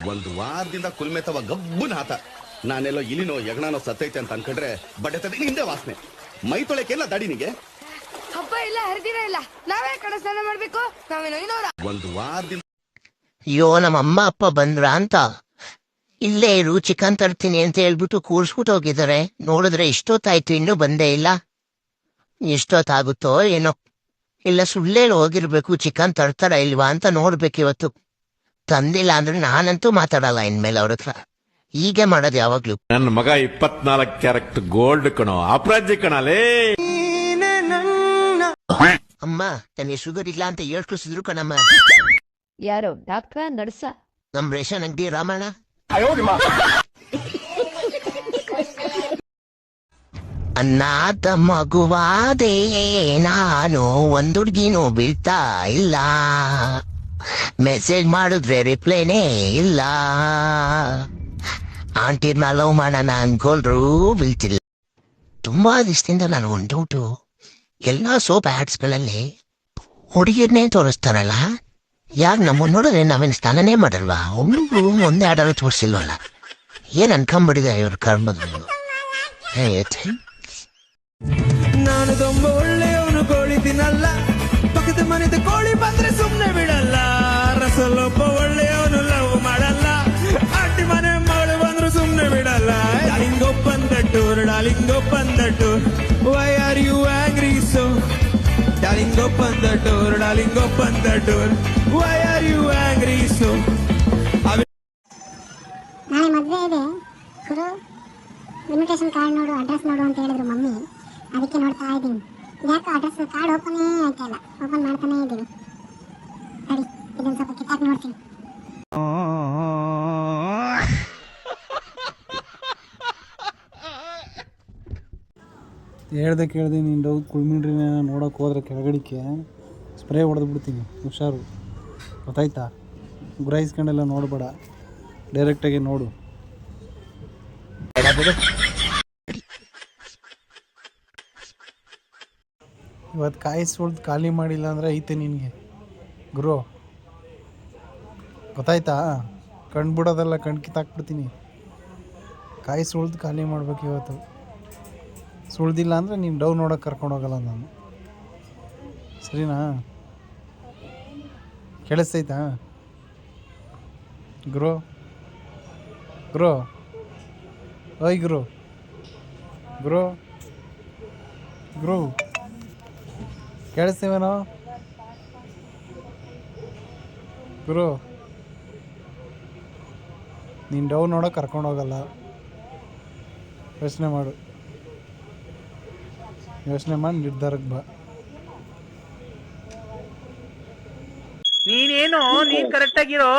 ಒಂದು ವಾರದಿಂದ ಕುಲ್ಮೆತವ ಗಬ್ಬುನ ಆತ. ನಾನೆಲ್ಲೋ ಇಲಿನೋ ಯಗಣನೋ ಸತ್ತೈತೆ ಅಂತ ಅನ್ಕೊಂಡ್ರೆ ಬಡ್ಡೆ ಹಿಂದೆ ವಾಸನೆ. ಮೈ ತೊಳೆಕೆಲ್ಲ ದಾಡಿನಿಗೆ ಹಬ್ಬ ಇಲ್ಲ ಹರಿದಿನ ಇಲ್ಲ, ನಾವೇ ಕಡೆ ಸ್ನಾನ ಮಾಡ್ಬೇಕು. ನಾವೇನೋ ಇನ್ನೋರ ಒಂದು ವಾರದಿಂದ ಅಯ್ಯೋ ನಮ್ಮ ಅಮ್ಮ ಅಪ್ಪ ಬಂದ್ರ ಅಂತ ಇಲ್ಲೇ ಇರು ಚಿಕನ್ ತರ್ತೀನಿ ಅಂತ ಹೇಳ್ಬಿಟ್ಟು ಕೂರ್ಸ್ಬಿಟ್ಟು ಹೋಗಿದ್ದಾರೆ. ನೋಡಿದ್ರೆ ಇಷ್ಟೊತ್ತಾಯ್ತು ಇನ್ನೂ ಬಂದೇ ಇಲ್ಲ. ಎಷ್ಟೊತ್ತಾಗುತ್ತೋ ಏನೋ. ಇಲ್ಲ ಸುಳ್ಳೇಳು ಹೋಗಿರ್ಬೇಕು, ಚಿಕನ್ ತರ್ತಾರ ಇಲ್ವಾ ಅಂತ ನೋಡ್ಬೇಕಿವತ್ತು. ತಂದಿಲ್ಲ ಅಂದ್ರೆ ನಾನಂತೂ ಮಾತಾಡಲ್ಲ ಇನ್ಮೇಲೆ ಅವ್ರ ಹತ್ರ. ಹೀಗೆ ಮಾಡೋದು ಯಾವಾಗ್ಲೂ. ನನ್ನ ಮಗ 24 ಕ್ಯಾರೆಕ್ಟ್ ಗೋಲ್ಡ್ ಕಣೋ, ಅಪರಾಜ್ಯ ಕಣಲೇ. ಅಮ್ಮ ತನ್ನ ಶುಗರ್ ಇಲ್ಲ ಅಂತ ಹೇಳ್ಕೊಸಿದ್ರು ಕಣಮ್ಮ. ಯಾರು ಡಾಕ್ಟ್ರ ನರ್ಸ? ನಮ್ ರೇಷನ್ ಅಂಗಡಿ ರಾಮಣ್ಣ. ಅನ್ನಾದ ಮಗುವಾದೆ ನಾನು, ಒಂದುಡ್ಗಿನೂ ಬೀಳ್ತಾ ಇಲ್ಲ, ಮೆಸೇಜ್ ಮಾಡಿದ್ರೆ ರಿಪ್ಲೈನೇ ಇಲ್ಲ, ಆಂಟಿರ್ನ ಲವ್ ಮಾಡೋಣ ಅನ್ಕೊಳ್ರು ಬೀಳ್ತಿಲ್ಲ. ತುಂಬಾ ದಿವಸದಿಂದ ನಾನು ಒಂದು ಡೌಟು, ಎಲ್ಲ ಸೋಪ್ ಆಡ್ಸ್ಗಳಲ್ಲಿ ಹುಡುಗಿರ್ನೇ ತೋರಿಸ್ತಾರಲ್ಲ, ಯಾಕೆ ನಮ್ಮನ್ನು ನೋಡಿದ್ರೆ ನಾವೇನು ಸ್ನಾನನೇ ಮಾಡಲ್ವಾ? ಒಬ್ರು ಒಂದೇ ಆಡಲು ತೋರಿಸಿಲ್ವಲ್ಲ, ಏನ್ ಅನ್ಕೊಂಬಿಡಿದೆ ಇವ್ರ ಕರ್ಮದ. ನಾನು ತುಂಬ ಒಳ್ಳೆಯವನು, ಕೋಳಿ ತಿನ್ನಲ್ಲ, ಪಕ್ಕದ ಮನೆದ ಕೋಳಿ ಬಂದ್ರೆ ಸುಮ್ನೆ ಬಿಡಲ್ಲ. ರಸಲೊಬ್ಬ ಒಳ್ಳೆಯವನು, ಲವ್ ಮಾಡಲ್ಲ, ಆಂಟಿ ಮನೆ ಮಗಳು ಬಂದ್ರು ಸುಮ್ನೆ ಬಿಡಲ್ಲ. Darling open the door, darling open the door, why are you angry so? Darling open the door, darling open the door, why are you angry so? ನಾಳೆ ಮದುವೆ ಇದೆ ಗುರು, ಇನ್ವಿಟೇಷನ್ ಕಾರ್ಡ್ ನೋಡು, ಅಡ್ರೆಸ್ ನೋಡು ಅಂತ ಹೇಳಿದ್ರು ಮಮ್ಮಿ. ಅದಕ್ಕೆ ನೋಡ್ತಾ ಇದ್ದೀನಿ. ಯಾಕೆ ಅಡ್ರೆಸ್ ಕಾರ್ಡ್ ಓಪನೇ ಆಯ್ತಾ ಇಲ್ಲ, ಓಪನ್ ಮಾಡ್ತಾನೇ ಇದ್ದೀನಿ. ಸರಿ ಇದನ್ನು ಸ್ವಲ್ಪ ಕಿತ್ತಾಕ್ ನೋಡ್ತೀನಿ. ಹೇಳ್ದೆ ಕೇಳ್ದೆ ನೀನು ಡೌ ಕುಳ್ಮಿನ್ರಿನ ನೋಡೋಕೆ ಹೋದ್ರೆ ಕೆಳಗಡಿಕೆ ಸ್ಪ್ರೇ ಹೊಡೆದು ಬಿಡ್ತೀನಿ, ಹುಷಾರು. ಗೊತ್ತಾಯ್ತಾ? ಗುರಾಯಿಸ್ಕೊಂಡೆಲ್ಲ ನೋಡಬೇಡ, ಡೈರೆಕ್ಟಾಗಿ ನೋಡು. ಇವತ್ತು ಕಾಯಿ ಸುಳ್ದು ಖಾಲಿ ಮಾಡಿಲ್ಲ ಅಂದರೆ ಐತೆ ನಿನಗೆ ಗುರು. ಗೊತ್ತಾಯ್ತಾ? ಕಣ್ಣು ಬಿಡೋದೆಲ್ಲ ಕಣ್ಣು ಕಿತ್ತಾಕ್ಬಿಡ್ತೀನಿ. ಕಾಯಿ ಸುಳ್ದು ಖಾಲಿ ಮಾಡ್ಬೇಕು ಇವತ್ತು. ಸುಳ್ದಿಲ್ಲ ಅಂದರೆ ನೀನು ಡವ್ ನೋಡೋಕೆ ಕರ್ಕೊಂಡೋಗಲ್ಲ ನಾನು, ಸರಿನಾ? ಕೇಳಿಸ್ತೈತಾ ಗುರು? ಗುರು ಓಯ್ ಗುರು, ಗುರು ಗುರು ಕೇಳಿಸ್ತೀವೇನೋ ಗುರು? ನೀನು ಡವ್ ನೋಡೋಕೆ ಕರ್ಕೊಂಡೋಗಲ್ಲ, ಯೋಚನೆ ಮಾಡು, ಯೋಚನೆ ಮಾಡಿ ನಿರ್ಧಾರಕ್ಕೆ ಬಾ. ನೀನೇನು ನೀನ್ ಕರೆಕ್ಟ್ ಆಗಿರೋ,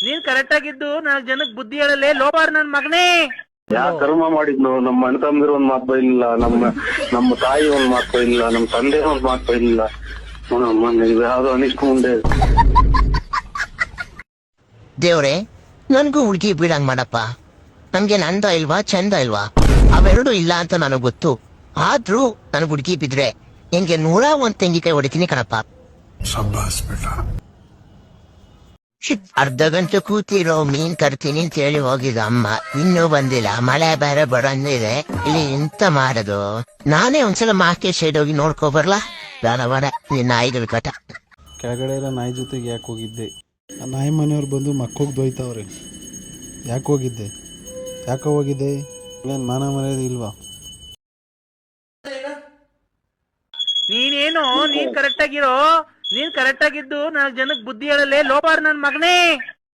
ನೀನ್ ಕರೆಕ್ಟ್ ಆಗಿದ್ದು 4 ಜನಕ್ಕೆ ಬುದ್ಧಿ ಹೇಳಲೇ ಲೋಪಾರ್ ನನ್ ಮಗನೇ. ಯಾ ಕರ್ಮ ಮಾಡಿದ್ನು? ನಮ್ಮ ಅಣ್ಣ ತಮ್ಮದಿರು ಒಂದ್ ಮಾತು ಬೈಲಿಲ್ಲ, ನಮ್ಮ ತಾಯಿ ಒಂದ್ ಮಾತು ಬೈಲಿಲ್ಲ, ನಮ್ಮ ತಂದೆ ಒಂದ್ ಮಾತು ಬೈಲಿಲ್ಲ. ಯಾವ್ದೋ ಅನಿಸ್ಕೊಂಡೆ. ದೇವ್ರೆ ನನಗೂ ಹುಡುಗಿ ಬೀಳಂಗ್ ಮಾಡಪ್ಪ. ನಮ್ಗೆ ನಂದ ಇಲ್ವಾ ಚಂದ ಇಲ್ವಾ ಅವೆರಡು ಇಲ್ಲ ಅಂತ ನನಗೆ ಗೊತ್ತು. ಆದ್ರೂ ನನಗೆ ಹುಡುಗಿ ಬಿದ್ರೆ ಹೆಂಗೆ 101 ತೆಂಗಿಕಾಯಿ ಹೊಡಿತೀನಿ ಕಣಪ್ಪ. ಅರ್ಧ ಗಂಟೆ ಕೂತಿರೋ ಮೀನ್ ತರ್ತೀನಿ ಅಂತ ಹೇಳಿ ಹೋಗಿದ ಅಮ್ಮ, ಇನ್ನೂ ಬಂದಿಲ್ಲ. ಮಳೆ ಬೇರೆ ಬರಂದಿದೆ, ಇಲ್ಲಿ ಎಂತ ಮಾಡೋದು? ನಾನೇ ಒಂದ್ಸಲ ಮಾರ್ಕೆಟ್ ಸೈಡ್ ಹೋಗಿ ನೋಡ್ಕೊ ಬರ್ಲಾ? ಬೇಡ ಬೇಡ, ನಿನ್ನ ನಾಯಿಗಳ ಕಟ. ಕೆಳಗಡೆ ಎಲ್ಲ ನಾಯಿ ಜೊತೆಗೆ ಯಾಕೆ ಹೋಗಿದ್ದೆ? ಆ ನಾಯಿ ಮನೆಯವ್ರು ಬಂದು ಮಕ್ಕೋಗಿ ದೊಯ್ತವ್ರೆ. ಯಾಕೆ ಹೋಗಿದ್ದೆ? ಯಾಕೆ ಹೋಗಿದ್ದೆ? ಏನು ಮಾನ ಮರ್ಯಾದೆ ಇಲ್ವಾ? ನೀನೇನು ನೀನ್ ಕರೆಕ್ಟ್ ಆಗಿರೋ, ನೀನ್ ಕರೆಕ್ಟ್ ಆಗಿದ್ದು 4 ಜನಕ್ಕೆ ಬುದ್ಧಿ ಹೇಳಲೇ ಲೋಪಾರ್ ನನ್ ಮಗನೇ.